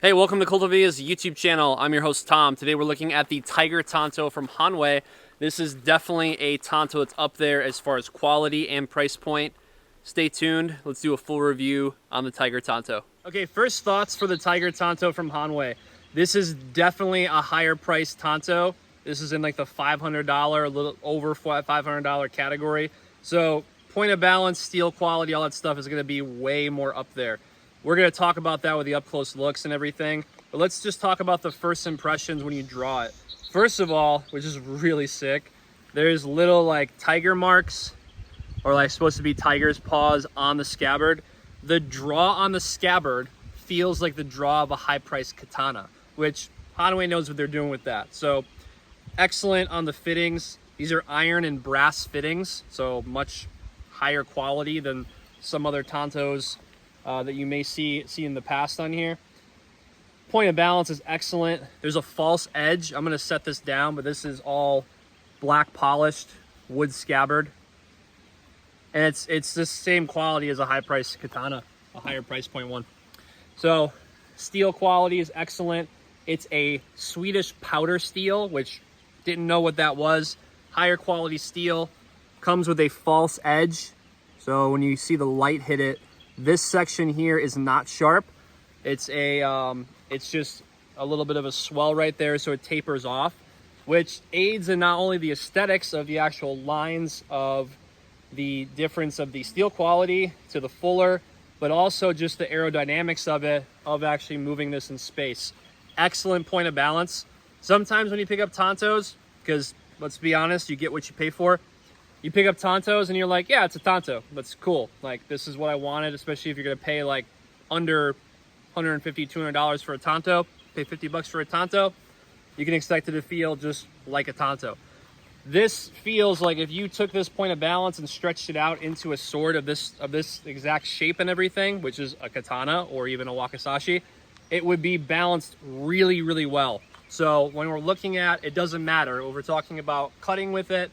Hey, welcome to Kult of Athena's YouTube channel. I'm your host, Tom. Today we're looking at the Tiger Tanto from Hanwei. This is definitely a Tanto that's up there as far as quality and price point. Stay tuned. Let's do a full review on the Tiger Tanto. Okay, first thoughts for the Tiger Tanto from Hanwei. This is definitely a higher priced Tanto. This is in like the $500, a little over $500 category. So point of balance, steel quality, all that stuff is going to be way more up there. We're going to talk about that with the up-close looks and everything. But let's just talk about the first impressions when you draw it. First of all, which is really sick, there's little like tiger marks, or like supposed to be tiger's paws on the scabbard. The draw on the scabbard feels like the draw of a high-priced katana, which Hanwei knows what they're doing with that. So excellent on the fittings. These are iron and brass fittings, so much higher quality than some other Tantos that you may see in the past on here. Point of balance is excellent. There's a false edge. I'm going to set this down, but this is all black polished wood scabbard. And it's the same quality as a high price katana, a higher price point one. So steel quality is excellent. It's a Swedish powder steel, which didn't know what that was. Higher quality steel. Comes with a false edge. So when you see the light hit it, this section here is not sharp. It's just a little bit of a swell right there, so it tapers off, which aids in not only the aesthetics of the actual lines of the difference of the steel quality to the fuller, but also just the aerodynamics of it, of actually moving this in space. Excellent point of balance. Sometimes when you pick up Tantos, because let's be honest, you get what you pay for. You pick up Tantos and you're like, yeah, it's a Tanto. That's cool. Like, this is what I wanted, especially if you're going to pay like under $150, $200 for a Tanto, pay 50 bucks for a Tanto, you can expect it to feel just like a Tanto. This feels like if you took this point of balance and stretched it out into a sword of this exact shape and everything, which is a katana or even a wakizashi, it would be balanced really, really well. So when we're looking at, it doesn't matter. When we're talking about cutting with it,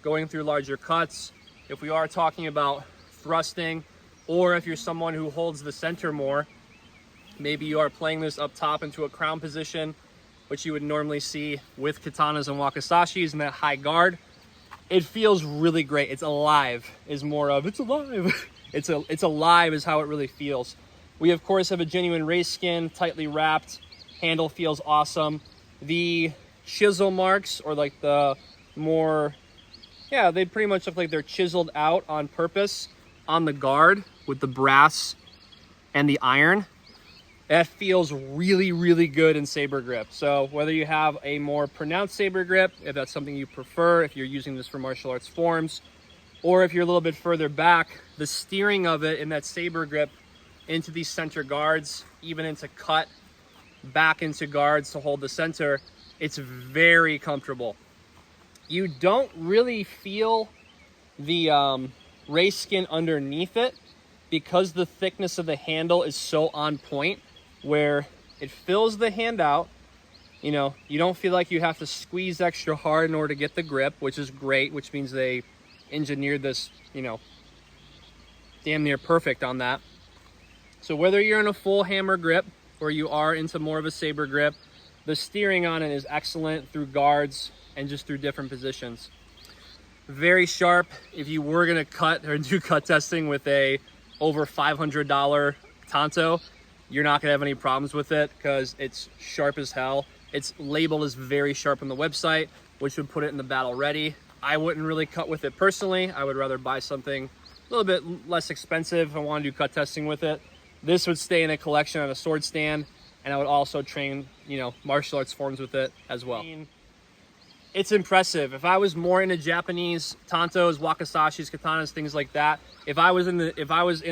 going through larger cuts, if we are talking about thrusting, or if you're someone who holds the center more, maybe you are playing this up top into a crown position, which you would normally see with katanas and wakizashis in that high guard, it feels really great. It's alive is more of, it's alive. It's alive is how it really feels. We of course have a genuine race skin, tightly wrapped, handle feels awesome. The chisel marks, or like the more, yeah, they pretty much look like they're chiseled out on purpose on the guard with the brass and the iron. That feels really, really good in saber grip. So whether you have a more pronounced saber grip, if that's something you prefer, if you're using this for martial arts forms, or if you're a little bit further back, the steering of it in that saber grip into these center guards, even into cut, back into guards to hold the center, it's very comfortable. You don't really feel the race skin underneath it because the thickness of the handle is so on point, where it fills the hand out. You know, you don't feel like you have to squeeze extra hard in order to get the grip, which is great, which means they engineered this, you know, damn near perfect on that. So whether you're in a full hammer grip or you are into more of a saber grip, the steering on it is excellent through guards and just through different positions. Very sharp. If you were gonna cut or do cut testing with a over $500 Tanto, you're not gonna have any problems with it because it's sharp as hell. It's labeled as very sharp on the website, which would put it in the battle ready. I wouldn't really cut with it personally. I would rather buy something a little bit less expensive if I want to do cut testing with it. This would stay in a collection on a sword stand, and I would also train, you know, martial arts forms with it as well. It's impressive. If I was more into Japanese Tantos, wakizashis, katanas, things like that, if I was in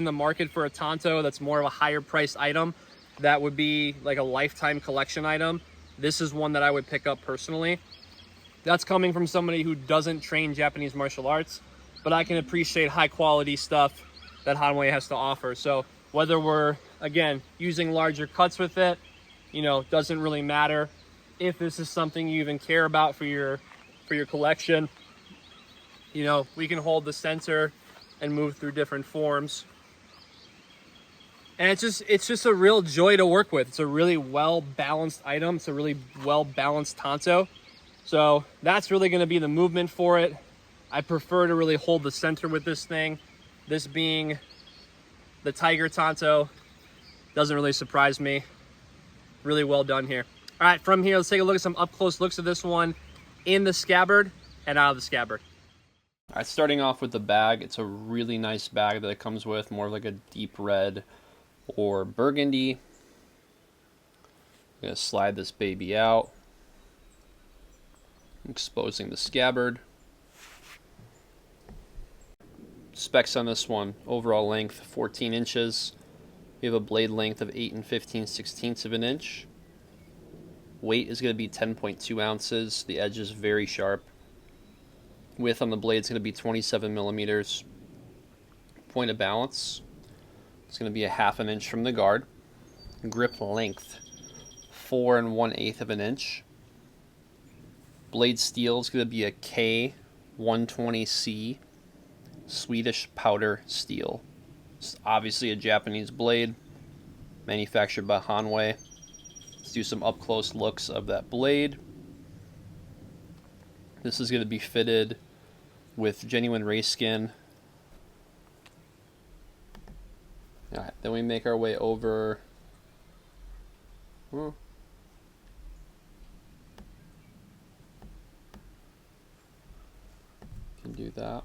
the market for a Tanto that's more of a higher priced item, that would be like a lifetime collection item, this is one that I would pick up personally. That's coming from somebody who doesn't train Japanese martial arts, but I can appreciate high quality stuff that Hanwei has to offer. So whether we're, again, using larger cuts with it, you know, doesn't really matter. If this is something you even care about for your collection, you know, we can hold the center and move through different forms. And it's just a real joy to work with. It's a really well-balanced item. It's a really well-balanced Tanto. So that's really gonna be the movement for it. I prefer to really hold the center with this thing. This being the Tiger Tanto, doesn't really surprise me. Really well done here. All right, from here, let's take a look at some up-close looks of this one in the scabbard and out of the scabbard. All right, starting off with the bag, it's a really nice bag that it comes with, more like a deep red or burgundy. I'm gonna slide this baby out, exposing the scabbard. Specs on this one: overall length 14 inches. We have a blade length of 8 15/16 of an inch. Weight is going to be 10.2 ounces. The edge is very sharp. Width on the blade is going to be 27 millimeters. Point of balance, it's going to be a 1/2 inch from the guard. Grip length, 4 1/8 of an inch. Blade steel is going to be a K120C Swedish powder steel. It's obviously a Japanese blade, manufactured by Hanwei. Let's do some up-close looks of that blade. This is going to be fitted with genuine race skin. All right, then we make our way over. Can do that.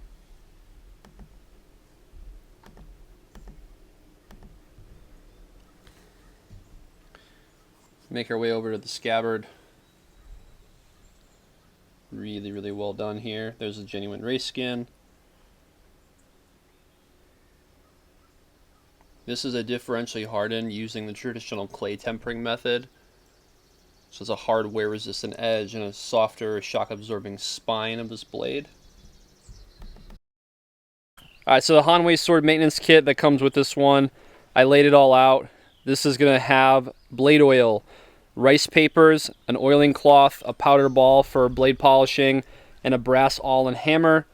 Make our way over to the scabbard. Really, really well done here. There's a genuine race skin. This is a differentially hardened using the traditional clay tempering method. So it's a hard wear resistant edge and a softer shock absorbing spine of this blade. Alright, so the Hanwei sword maintenance kit that comes with this one, I laid it all out. This is going to have blade oil, rice papers, an oiling cloth, a powder ball for blade polishing, and a brass awl and hammer.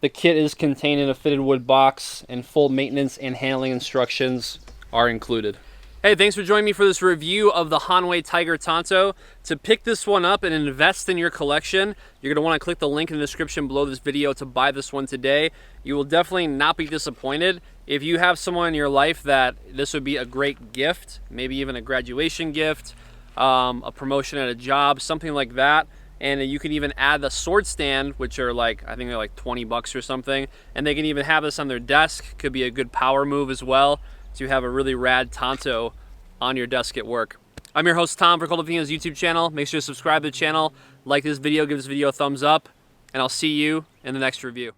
The kit is contained in a fitted wood box, and full maintenance and handling instructions are included. Hey, thanks for joining me for this review of the Hanwei Tiger Tanto. To pick this one up and invest in your collection, you're going to want to click the link in the description below this video to buy this one today. You will definitely not be disappointed. If you have someone in your life that this would be a great gift, maybe even a graduation gift, a promotion at a job, something like that, and you can even add the sword stand, which are like, I think they're like 20 bucks or something, and they can even have this on their desk. Could be a good power move as well, to have a really rad Tanto on your desk at work. I'm your host Tom for Kult of Athena's YouTube channel. Make sure to subscribe to the channel, like this video, give this video a thumbs up, and I'll see you in the next review.